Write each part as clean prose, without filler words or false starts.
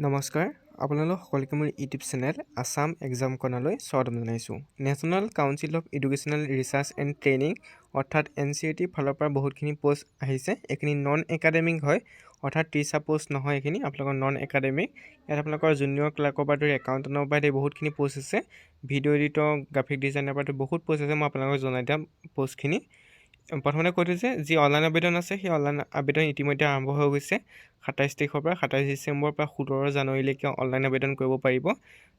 নমস্কাৰ আপোনালোক সকলোকে মোৰ ইউটিউব চেনেল আসাম এক্সাম কৰ্ণাৰলৈ স্বাগতম জনাইছোঁ। National council of educational research and training অৰ্থাৎ NCERT ফালৰ পৰা বহুতখিনি পোষ্ট আহিছে। এইখিনি নন একাডেমিক হয়, অৰ্থাৎ টিচাৰ পোষ্ট নহয়। এইখিনি আপোনালোকৰ নন একাডেমিক। ইয়াত আপোনালোকৰ জুনিয়ৰ ক্লাৰ্কৰ পৰা ধৰি একাউণ্টেণ্টৰ পৰা ধৰি বহুতখিনি পোষ্ট আছে। ভিডিঅ' এডিটৰ, গ্ৰাফিক ডিজাইনাৰ পৰা ধৰি বহুত পোষ্ট আছে। মই আপোনালোকক জনাই দিম পোষ্টখিনি। প্ৰথমতে কৈ থৈছে যি অনলাইন আবেদন আছে সেই অনলাইন আবেদন ইতিমধ্যে আৰম্ভ হৈ গৈছে। 27 তাৰিখৰ পৰা 27 ডিচেম্বৰৰ পৰা 17 জানুৱাৰীলৈকে অনলাইন আবেদন কৰিব পাৰিব।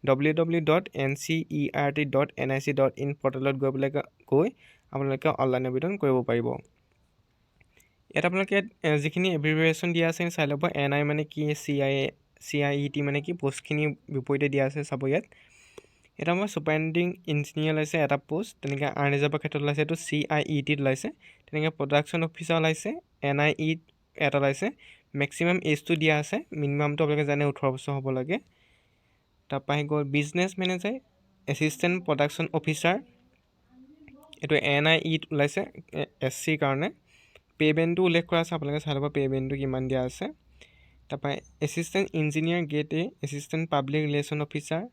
www.ncert.nic.in পৰ্টেলত গৈ আপোনালোকে অনলাইন আবেদন কৰিব পাৰিব। ইয়াত আপোনালোকে যিখিনি এব্ৰিভিয়েশ্যন দিয়া আছে চাই ল'ব। NI মানে কি, CIET মানে কি, পোষ্টখিনি বিপৰীতে দিয়া আছে চাব ইয়াত। এটা আমাৰ ছুপাৰিণ্টেণ্ডিং ইঞ্জিনিয়াৰ ওলাইছে এটা পোষ্ট, তেনেকৈ আৰ্ণ ৰিজাৰ্ভৰ ক্ষেত্ৰত ওলাইছে এইটো CIETত ওলাইছে, তেনেকৈ প্ৰডাকশ্যন অফিচাৰ ওলাইছে NIE এটা ওলাইছে। মেক্সিমাম এজটো দিয়া আছে, মিনিমামটো আপোনালোকে জানে 18 বছৰ হ'ব লাগে। তাৰপৰা আহি গ'ল business manager, assistant production officer, এইটো NIEত ওলাইছে SCৰ কাৰণে। পে'মেণ্টটো উল্লেখ কৰা আছে, আপোনালোকে চাই ল'ব পে'মেণ্টটো কিমান দিয়া আছে। তাৰপৰা assistant engineer grade A, assistant public relation officer,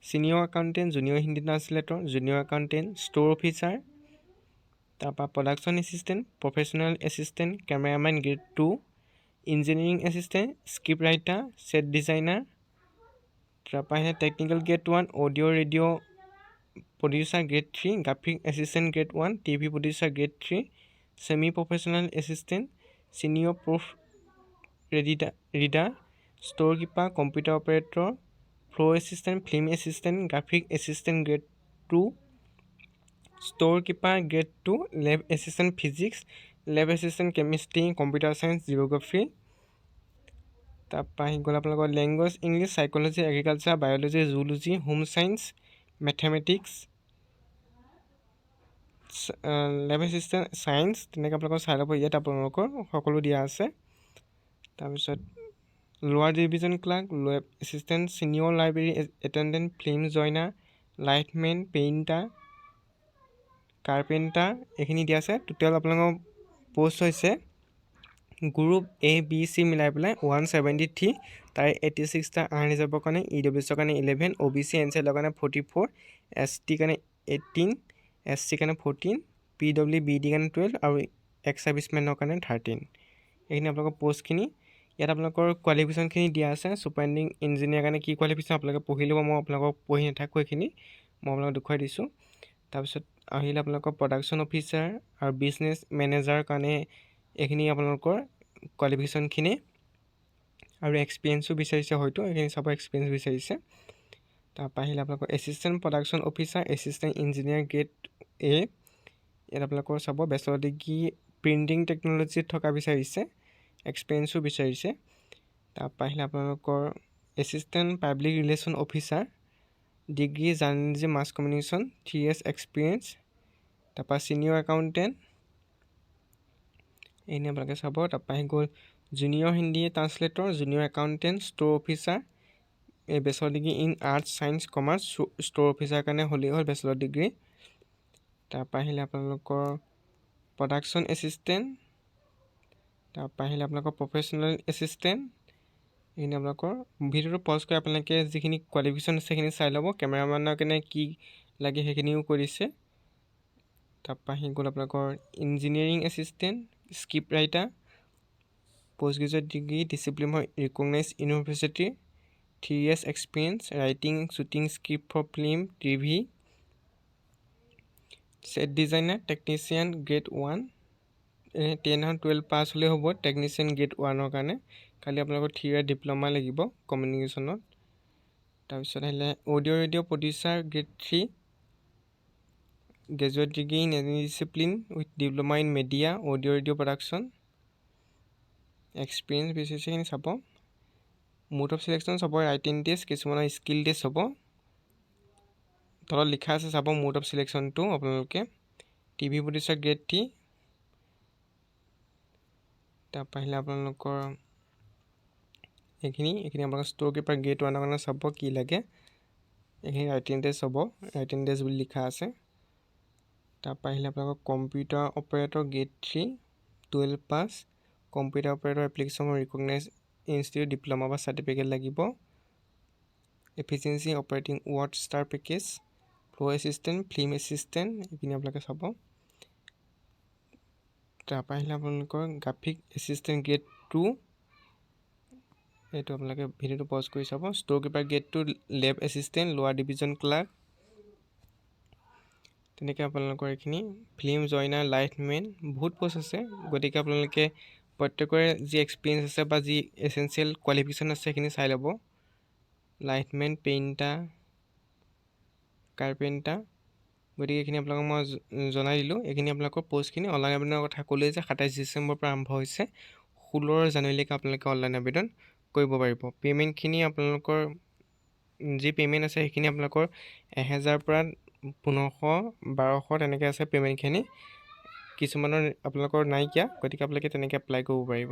senior accountant, junior Hindi translator, junior accountant, store officer, তাৰপৰা production assistant, professional assistant, cameraman grade 2, engineering assistant, script writer, set designer, তাৰপৰা আহে technical grade 1, audio' radio' producer grade 3, graphic assistant grade 1, TV producer grade 3, semi professional assistant, senior proof reader, store keeper, computer operator, floor assistant, film assistant, graphic assistant grade 2, store keeper grade 2, lab assistant physics, lab assistant chemistry, computer science, geography. তাৰপৰা আহি গ'ল আপোনালোকৰ language English, psychology, agriculture, biology, zoology, home science, mathematics, lab assistant science, তেনেকৈ আপোনালোকৰ চাই ল'ব। ইয়াত আপোনালোকৰ সকলো দিয়া আছে। তাৰপিছত lower division clerk, lab assistant, senior library attendant, film joiner, lightmen, painter, carpenter, এইখিনি দিয়া আছে। টোটেল আপোনালোকৰ পোষ্ট হৈছে গ্ৰুপ A, B, C মিলাই পেলাই 173, তাৰে 86টা আৰ্ণ ৰিজাৰ্ভৰ কাৰণে, EWSৰ কাৰণে 11, OBC NCLৰ কাৰণে 44, ST কাৰণে 18, SC কাৰণে 14, PWBD কাৰণে 12 আৰু এক্স ছাৰ্ভিচমেনৰ কাৰণে 13। এইখিনি আপোনালোকৰ পোষ্টখিনি। ইয়াত আপোনালোকৰ কোৱালিফিকেশ্যনখিনি দিয়া আছে। ছুপাৰিণ্টেণ্ডিং ইঞ্জিনিয়াৰ কাৰণে কি কোৱালিফিকেশ্যন আপোনালোকে পঢ়ি ল'ব, মই আপোনালোকক পঢ়ি নাথাকোঁ, এইখিনি মই আপোনালোকক দেখুৱাই দিছোঁ। তাৰপিছত আহিলে আপোনালোকৰ প্ৰডাকশ্যন অফিচাৰ আৰু বিজনেছ মেনেজাৰৰ কাৰণে এইখিনি আপোনালোকৰ কোৱালিফিকেশ্যনখিনি, আৰু এক্সপিৰিয়েঞ্চো বিচাৰিছে, হয়তো এইখিনি চাব এক্সপিৰিয়েঞ্চ বিচাৰিছে। তাৰপৰা আহিলে আপোনালোকৰ assistant production officer, assistant engineer grade A, ইয়াত আপোনালোকৰ চাব বেচেলৰ ডিগ্ৰী প্ৰিণ্টিং টেকন'লজিত থকা বিচাৰিছে, এক্সপিৰিয়েঞ্চো বিচাৰিছে। তাৰপৰা আহিলে আপোনালোকৰ assistant public relation officer, degree journalism mass communication, 3 years experience. তাৰপৰা ছিনিয়ৰ একাউণ্টেণ্ট, এইখিনি আপোনালোকে চাব। তাৰপৰা আহি গ'ল junior Hindi translator, junior accountant, store officer, এই bachelor degree in arts, science, commerce, store officer কাৰণে হ'লেই হ'ল বেচেলৰ ডিগ্ৰী। তাৰপৰা আহিলে আপোনালোকৰ প্ৰডাকশ্যন এছিষ্টেণ্ট, তাৰপৰা আহিলে আপোনালোকৰ প্ৰফেচনেল এছিষ্টেণ্ট। এইখিনি আপোনালোকৰ ভিডিঅ'টো পজ কৰি আপোনালোকে যিখিনি কোৱালিফিকেশ্যন আছে সেইখিনি চাই ল'ব। কেমেৰামেনৰ কাৰণে কি লাগে সেইখিনিও কৈ দিছে। তাৰপৰা আহি গ'ল আপোনালোকৰ engineering assistant, script writer, post graduate degree discipline recognise ইউনিভাৰ্চিটিৰ, 3 years experience, writing shooting script for film, TV, set designer, technician grade 1, 10 আৰু 12 পাছ হ'লেই হ'ব টেকনিচিয়ান গ্ৰেড 1ৰ কাৰণে। খালি আপোনালোকৰ 3 year ডিপ্ল'মা লাগিব কমিউনিকেশ্যনত। তাৰপিছত আহিলে audio' radio' producer grade 3, graduate degree in any discipline with diploma in media, audio' radio' production, experience বিচাৰিছেখিনি চাব। মোড অফ চিলেকশ্যন চাব, ৰাইটিং টেষ্ট, কিছুমানৰ স্কিল টেষ্ট হ'ব। তলত লিখা আছে চাব মোড অফ চিলেকশ্যনটো আপোনালোকে। TV প্ৰডিউচাৰ গ্ৰেড 3, তাৰপৰা আহিলে আপোনালোকৰ এইখিনি আপোনালোকৰ ষ্ট'ৰ কিপাৰ গ্ৰেড 1ৰ কাৰণে চাব কি লাগে। এইখিনি ৰাইটিং টেষ্ট হ'ব, ৰাইটিং টেষ্ট বুলি লিখা আছে। তাৰপৰা আহিলে আপোনালোকৰ computer operator grade 3, 12 pass, computer operator application recognize institute diploma বা চাৰ্টিফিকেট লাগিব। Efficiency operating word star package, floor' assistant, film assistant, এইখিনি আপোনালোকে চাব। তাৰপৰা আহিলে আপোনালোকৰ গ্ৰাফিক এছিষ্টেণ্ট গ্ৰেড 2, এইটো আপোনালোকে ভিডিঅ'টো পজ কৰি চাব। Store keeper grade 2, lab assistant, লোৱাৰ ডিভিজন ক্লাৰ্ক, তেনেকৈ আপোনালোকৰ এইখিনি ফিল্ম জইনাৰ, লাইটমেন, বহুত পষ্ট আছে। গতিকে আপোনালোকে প্ৰত্যেকৰে যি এক্সপিৰিয়েঞ্চ আছে বা যি এছেঞ্চিয়েল কোৱালিফিকেশ্যন আছে সেইখিনি চাই ল'ব। লাইটমেন, পেইণ্টাৰ, কাৰ্পেণ্টাৰ, গতিকে এইখিনি আপোনালোকক মই জনাই দিলোঁ। এইখিনি আপোনালোকৰ পষ্টখিনি অনলাইন আবেদনৰ কথা ক'লোৱে যে 27 ডিচেম্বৰৰ পৰা আৰম্ভ হৈছে, 16 জানুৱাৰীলৈকে আপোনালোকে অনলাইন আবেদন কৰিব পাৰিব। পে'মেণ্টখিনি আপোনালোকৰ যি পে'মেণ্ট আছে সেইখিনি আপোনালোকৰ 1000 পৰা 1500, 1200 তেনেকৈ আছে পে'মেণ্টখিনি। কিছুমানৰ আপোনালোকৰ নাইকিয়া, গতিকে আপোনালোকে তেনেকৈ এপ্লাই কৰিব পাৰিব।